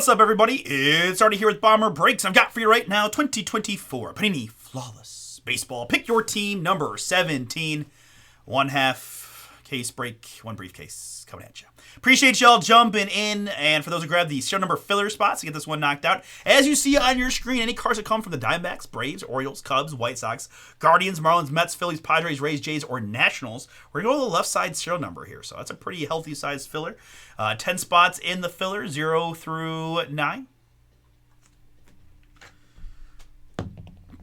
What's up, everybody? It's Artie here with Bomber Breaks. I've got for you right now 2024 Panini Flawless Baseball. Pick your team number 17. One half case break, one briefcase coming at you. Appreciate y'all jumping in, and for those who grabbed the serial number filler spots to get this one knocked out, as you see on your screen, any cards that come from the Diamondbacks, Braves, Orioles, Cubs, White Sox, Guardians, Marlins, Mets, Phillies, Padres, Rays, Jays, or Nationals, we're going to go to the left side serial number here, so that's a pretty healthy sized filler. 10 spots in the filler, 0 through 9.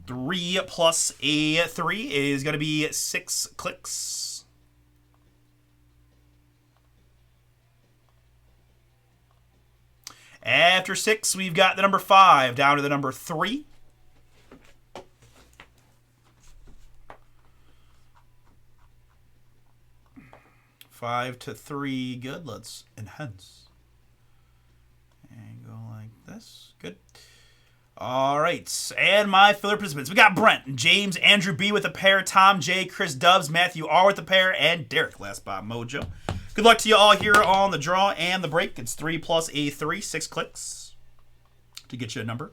3 plus a 3 is going to be 6 clicks. After 6, we've got the number 5 down to the number 3. Five to 3, good. Let's enhance. And go like this. Good. All right, and my filler participants. We got Brent, James, Andrew B with a pair, Tom J, Chris Dubs, Matthew R with a pair, and Derek Last Spot Mojo. Good luck to you all here on the draw and the break. It's 3 plus a 3, 6 clicks to get you a number.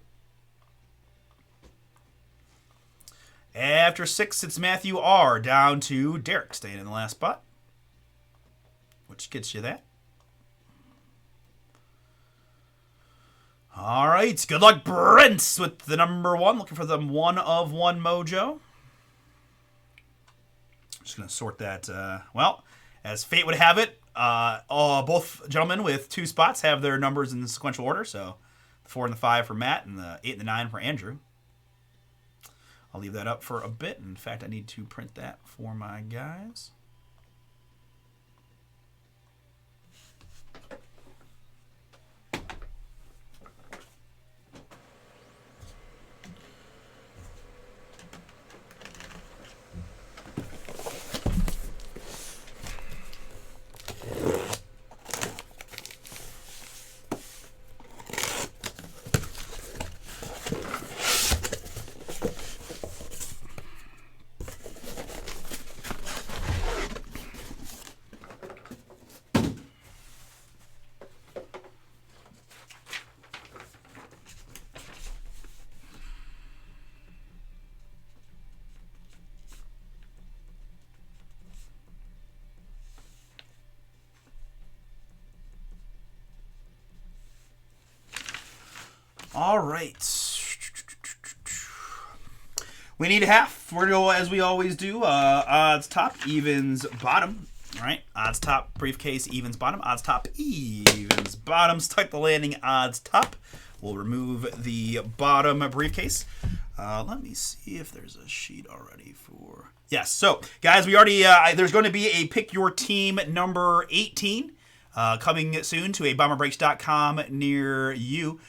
After 6, it's Matthew R down to Derek, staying in the last spot, which gets you that. All right, good luck, Brent, with the number 1. Looking for the 1 of 1 mojo. Just going to sort that, well, as fate would have it, both gentlemen with 2 spots have their numbers in sequential order. So the 4 and the 5 for Matt and the 8 and the 9 for Andrew. I'll leave that up for a bit. In fact, I need to print that for my guys. All right. We need half. We're going to go as we always do. Odds top, evens bottom. All right. Odds top, briefcase, evens bottom. Odds top, evens bottom. Stuck the landing, odds top. We'll remove the bottom briefcase. Let me see if there's a sheet already for... Yes. So, guys, we already... there's going to be a Pick Your Team number 18 coming soon to a bomberbreaks.com near you.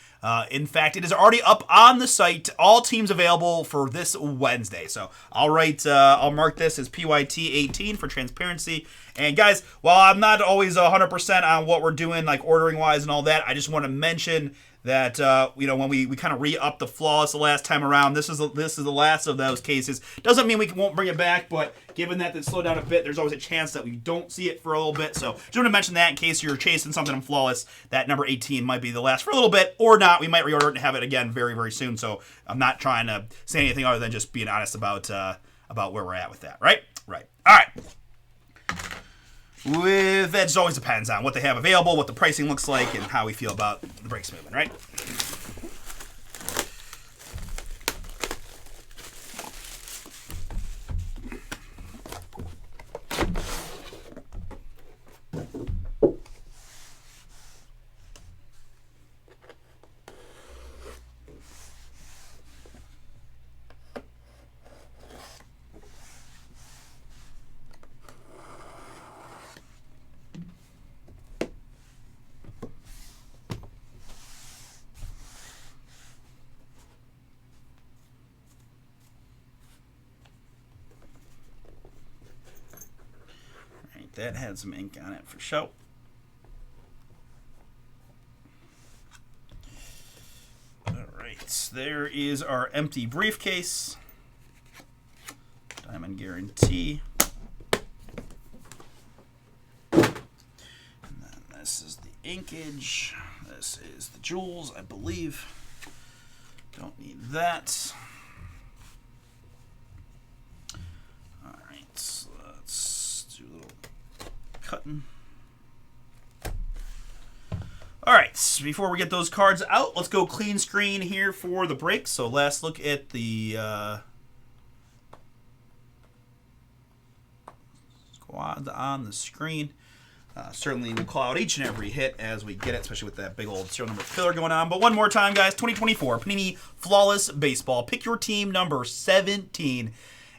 In fact, it is already up on the site. All teams available for this Wednesday. So I'll mark this as PYT 18 for transparency. And guys, while I'm not always 100% on what we're doing, like ordering wise and all that, I just want to mention that when we kind of re-upped the flawless the last time around, this is the last of those cases. Doesn't mean we won't bring it back, but given that it slowed down a bit, there's always a chance that we don't see it for a little bit. So just want to mention that in case you're chasing something in flawless, that number 18 might be the last for a little bit, or not. We might reorder it and have it again very, very soon. So I'm not trying to say anything other than just being honest about where we're at with that. Right. All right. With that, just always depends on what they have available, what the pricing looks like, and how we feel about the breaks moving, right? That had some ink on it for show. All right, there is our empty briefcase. Diamond guarantee. And then this is the inkage. This is the jewels, I believe. Don't need that. All right, so let's do a little cutting. All right, so before we get those cards out, let's go clean screen here for the break. So last look at the squads on the screen. Certainly we'll call out each and every hit as we get it, especially with that big old serial number filler going on. But one more time, guys, 2024 Panini Flawless Baseball. Pick your team number 17.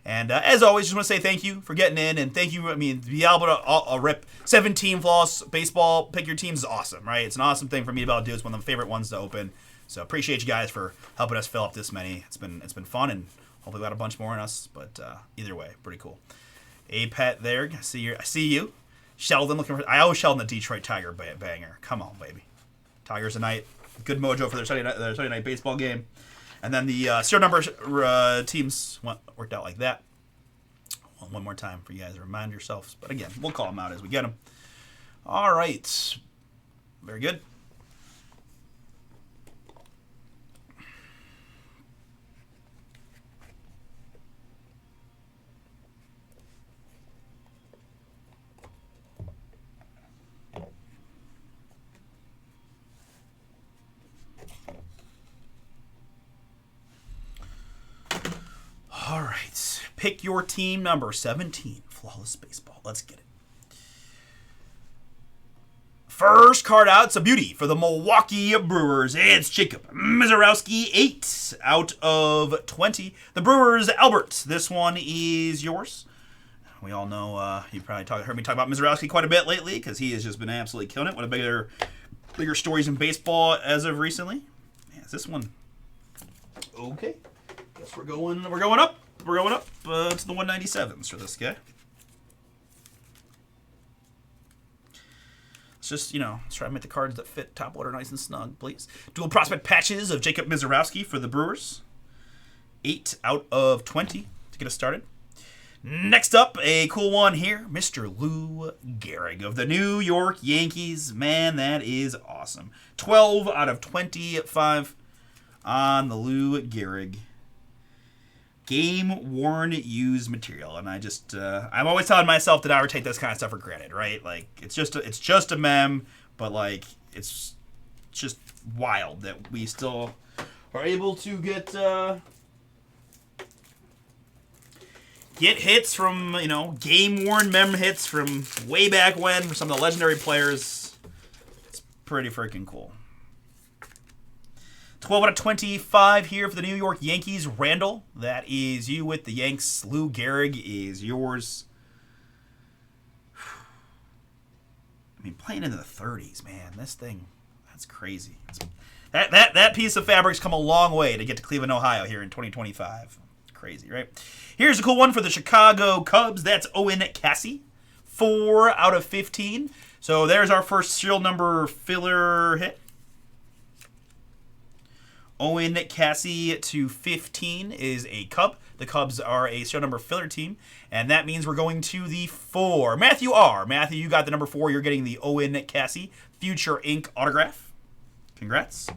And as always, just want to say thank you for getting in, and thank you. I mean, to be able to rip 17 Flawless Baseball, pick your teams is awesome, right? It's an awesome thing for me to be able to do. It's one of my favorite ones to open. So appreciate you guys for helping us fill up this many. It's been fun, and hopefully we got a bunch more in us. But either way, pretty cool. A pet there. I see you. Sheldon looking for. I owe Sheldon the Detroit Tiger banger. Come on, baby. Tigers tonight. Good mojo for their Sunday night baseball game. And then the serial number teams worked out like that. One more time for you guys to remind yourselves. But again, we'll call them out as we get them. All right. Very good. All right, pick your team number 17, Flawless Baseball. Let's get it. First card out, it's a beauty for the Milwaukee Brewers. It's Jacob Mizorowski, 8 out of 20. The Brewers, Albert, this one is yours. We all know, you probably heard me talk about Mizorowski quite a bit lately because he has just been absolutely killing it. One of the bigger stories in baseball as of recently. Yeah, is this one okay? Guess we're going up. We're going up to the 197s for this guy. Let's just, let's try to make the cards that fit top order nice and snug, please. Dual prospect patches of Jacob Mizorowski for the Brewers. 8 out of 20 to get us started. Next up, a cool one here, Mr. Lou Gehrig of the New York Yankees. Man, that is awesome. 12 out of 25 on the Lou Gehrig. Game-worn used material, and I'm always telling myself to not take this kind of stuff for granted, right? Like, it's just a mem, but, like, it's just wild that we still are able to get hits from, game-worn mem hits from way back when for some of the legendary players. It's pretty freaking cool. 12 out of 25 here for the New York Yankees. Randall, that is you with the Yanks. Lou Gehrig is yours. I mean, playing into the 30s, man. This thing, that's crazy. That piece of fabric's come a long way to get to Cleveland, Ohio here in 2025. It's crazy, right? Here's a cool one for the Chicago Cubs. That's Owen Cassie. 4 out of 15. So there's our first serial number filler hit. Owen Cassie to 15 is a Cub. The Cubs are a serial number filler team, and that means we're going to the 4. Matthew R. Matthew, you got the number 4. You're getting the Owen Cassie Future Ink autograph. Congrats.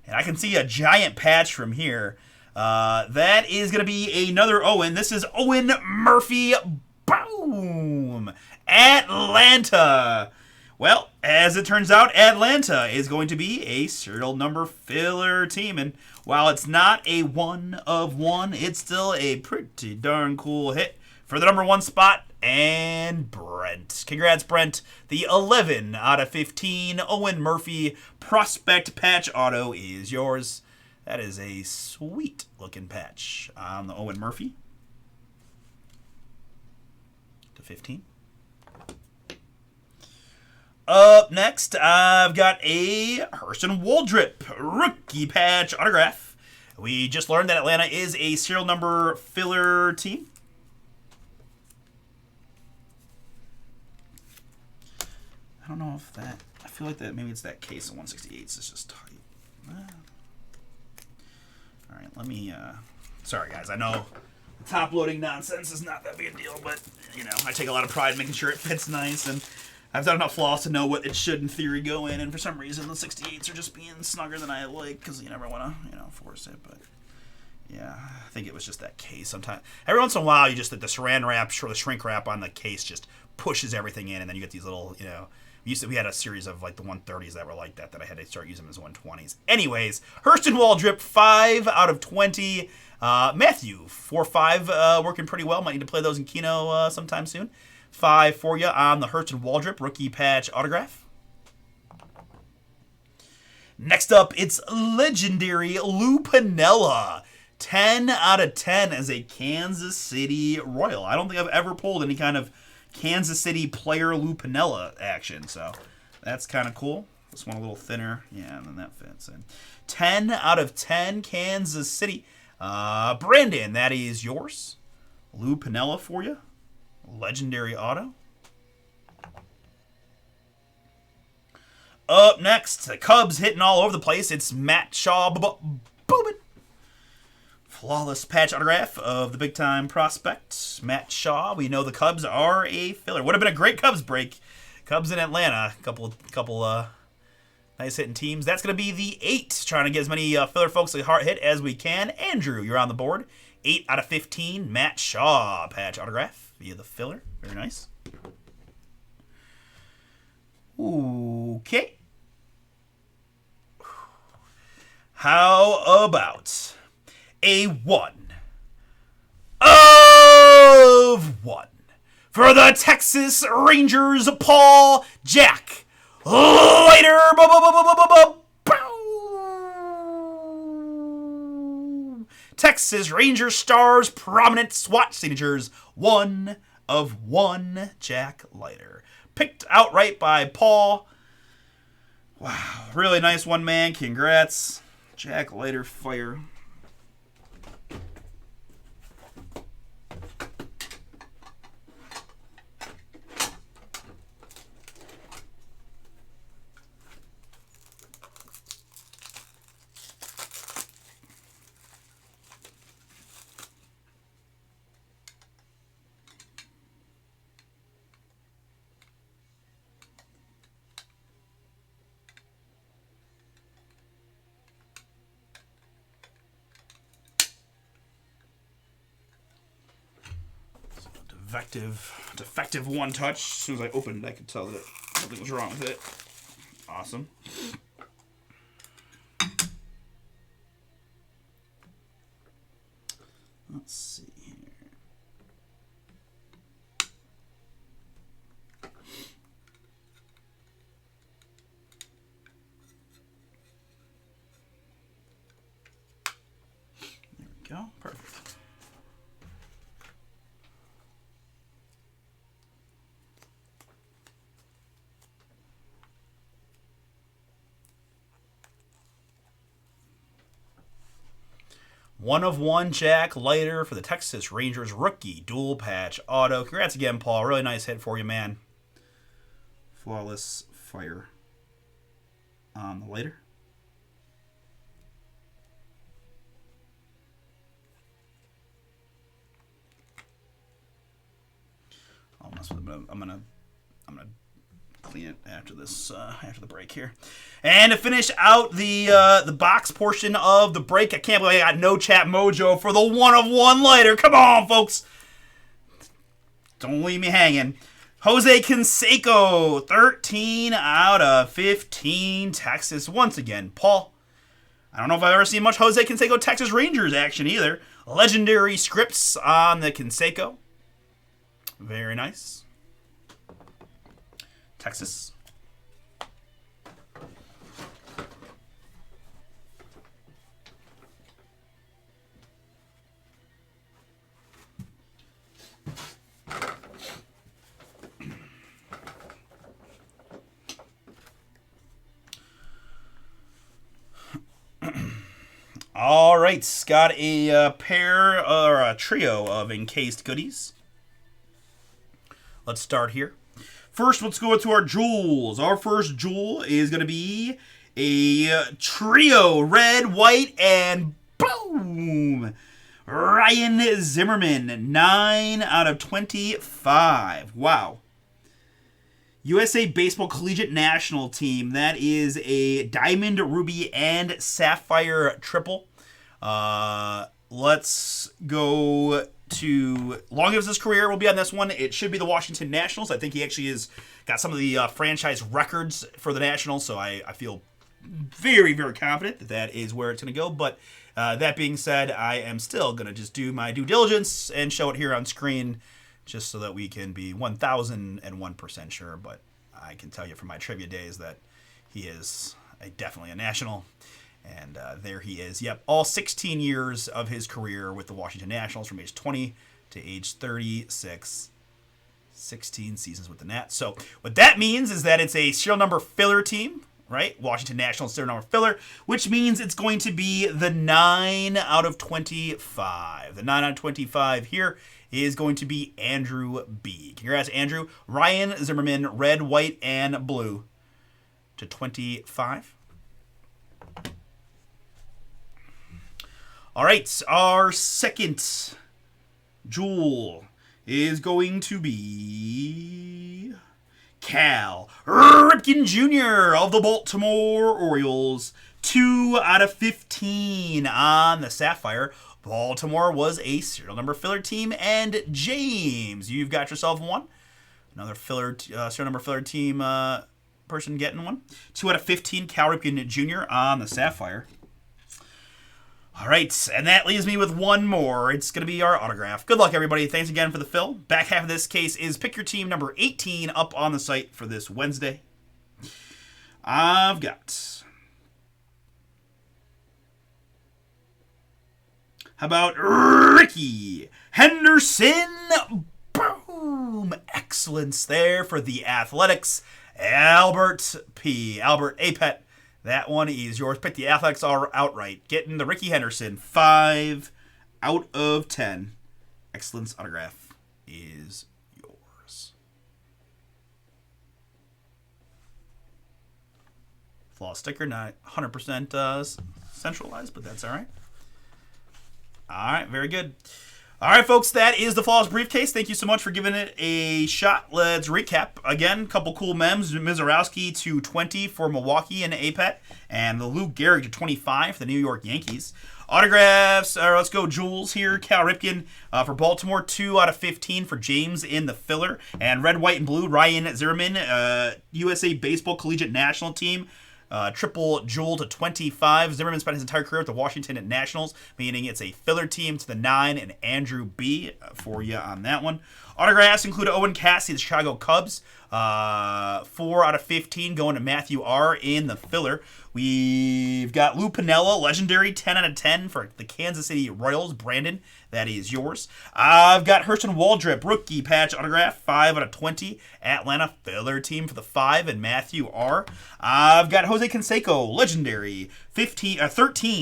And I can see a giant patch from here. That is going to be another Owen. This is Owen Murphy. Boom! Atlanta. Well, as it turns out, Atlanta is going to be a serial number filler team. And while it's not a 1 of 1, it's still a pretty darn cool hit for the number 1 spot. And Brent. Congrats, Brent. The 11 out of 15 Owen Murphy prospect patch auto is yours. That is a sweet looking patch on the Owen Murphy. To 15. Up next, I've got a Hurston Waldrip rookie patch autograph. We just learned that Atlanta is a serial number filler team. I don't know if that... I feel like that maybe it's that case of 168s. It's just tight. All right, let me... sorry, guys. I know the top-loading nonsense is not that big a deal, but, I take a lot of pride in making sure it fits nice, and... I've done enough flaws to know what it should, in theory, go in, and for some reason, the 68s are just being snugger than I like, because you never want to, force it, but yeah, I think it was just that case. Sometimes, every once in a while, you just, the saran wrap, or the shrink wrap on the case just pushes everything in, and then you get these little, we had a series of, like, the 130s that were like that I had to start using them as 120s. Anyways, Hurston Waldrip, 5 out of 20. Matthew, 4-5, working pretty well. Might need to play those in Keno sometime soon. 5 for you on the Hurston Waldrip rookie patch autograph. Next up, it's legendary Lou Piniella. 10 out of 10 as a Kansas City Royal. I don't think I've ever pulled any kind of Kansas City player Lou Piniella action, so that's kind of cool. This one a little thinner. Yeah, and then that fits in. 10 out of 10 Kansas City. Brandon, that is yours. Lou Piniella for you. Legendary auto. Up next, the Cubs hitting all over the place. It's Matt Shaw. Boobin. Flawless patch autograph of the big-time prospect, Matt Shaw. We know the Cubs are a filler. Would have been a great Cubs break. Cubs in Atlanta. Couple nice hitting teams. That's going to be the 8. Trying to get as many filler folks a hard hit as we can. Andrew, you're on the board. 8 out of 15. Matt Shaw patch autograph via the filler. Very nice. Okay. How about a 1 of 1 for the Texas Rangers, Paul Jack Leiter. Texas Rangers Stars prominent swatch signatures. 1 of 1 Jack Leiter. Picked outright by Paul. Wow, really nice one, man. Congrats. Jack Leiter fire. Defective one touch. As soon as I opened, I could tell that something was wrong with it. Awesome. Let's see here. There we go. Perfect. One of 1 Jack Leiter for the Texas Rangers rookie dual patch auto. Congrats again, Paul. Really nice hit for you, man. Flawless fire on the Leiter. I'm gonna clean it after this, after the break here. And to finish out the box portion of the break, I can't believe I got no chat mojo for the 1 of 1 Leiter. Come on, folks. Don't leave me hanging. Jose Canseco, 13 out of 15 Texas. Once again, Paul. I don't know if I've ever seen much Jose Canseco Texas Rangers action either. Legendary scripts on the Canseco. Very nice. Texas. All right, got a pair or a trio of encased goodies. Let's start here. First, let's go to our jewels. Our first jewel is going to be a trio, red, white, and boom! Ryan Zimmerman, 9 out of 25. Wow. USA Baseball Collegiate National Team. That is a Diamond, Ruby, and Sapphire triple. Let's go to longest of his career will be on this one. It should be the Washington Nationals. I think he actually has got some of the franchise records for the Nationals, so I feel very, very confident that that is where it's going to go. But that being said, I am still going to just do my due diligence and show it here on screen just so that we can be 1,001% sure. But I can tell you from my trivia days that he is definitely a National. And there he is. Yep, all 16 years of his career with the Washington Nationals from age 20 to age 36. 16 seasons with the Nats. So what that means is that it's a serial number filler team, right? Washington Nationals serial number filler, which means it's going to be the 9 out of 25. The 9 out of 25 here is going to be Andrew B. Congrats, Andrew. Ryan Zimmerman, red, white, and blue to 25. All right, our second jewel is going to be Cal Ripken Jr. of the Baltimore Orioles. 2 out of 15 on the Sapphire. Baltimore was a serial number filler team. And James, you've got yourself one. Another filler, serial number filler team person getting one. 2 out of 15, Cal Ripken Jr. on the Sapphire. All right, and that leaves me with one more. It's going to be our autograph. Good luck, everybody. Thanks again for the fill. Back half of this case is pick your team number 18 up on the site for this Wednesday. I've got... How about Ricky Henderson? Boom! Excellence there for the Athletics. Albert P. Albert Apet. That one is yours. Pick the Athletics outright. Getting the Ricky Henderson 5 out of 10. Excellence autograph is yours. Flawless sticker, not 100% centralized, but that's all right. All right, very good. All right, folks, that is the Flawless Briefcase. Thank you so much for giving it a shot. Let's recap. Again, couple cool mems. Mizorowski to 20 for Milwaukee and Apet, and the Lou Gehrig to 25 for the New York Yankees. Autographs, let's go Jules here. Cal Ripken for Baltimore, 2 out of 15 for James in the filler. And red, white, and blue, Ryan Zimmerman, USA Baseball Collegiate National Team. Triple Jewel to 25. Zimmerman spent his entire career with the Washington Nationals, meaning it's a filler team to the 9, and Andrew B. for you on that one. Autographs include Owen Cassidy, the Chicago Cubs. 4 out of 15 going to Matthew R. in the filler. We've got Lou Piniella, legendary, 10 out of 10 for the Kansas City Royals. Brandon, that is yours. I've got Hurston Waldrep, rookie patch autograph, 5 out of 20. Atlanta filler team for the 5 and Matthew R. I've got Jose Canseco, legendary, 13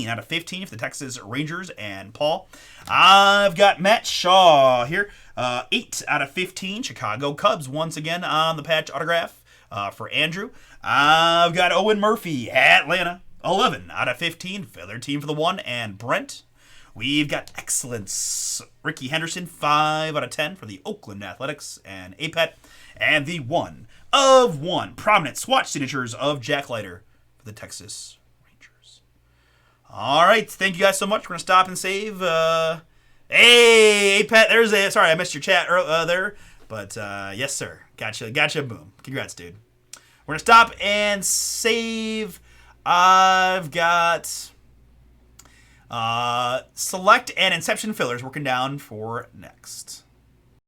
out of 15 for the Texas Rangers and Paul. I've got Matt Shaw here, 8 out of 15, Chicago Cubs once again on the patch autograph for Andrew. I've got Owen Murphy, Atlanta, 11 out of 15, filler team for the 1 and Brent. We've got Excellence, Ricky Henderson, 5 out of 10 for the Oakland Athletics and Apet. And the 1 of 1 prominent swatch signatures of Jack Leiter for the Texas Rangers. All right, thank you guys so much. We're going to stop and save. Hey, Apet, there's a... Sorry, I missed your chat there. But yes, sir. Gotcha, boom. Congrats, dude. We're going to stop and save. I've got Select and Inception fillers working down for next.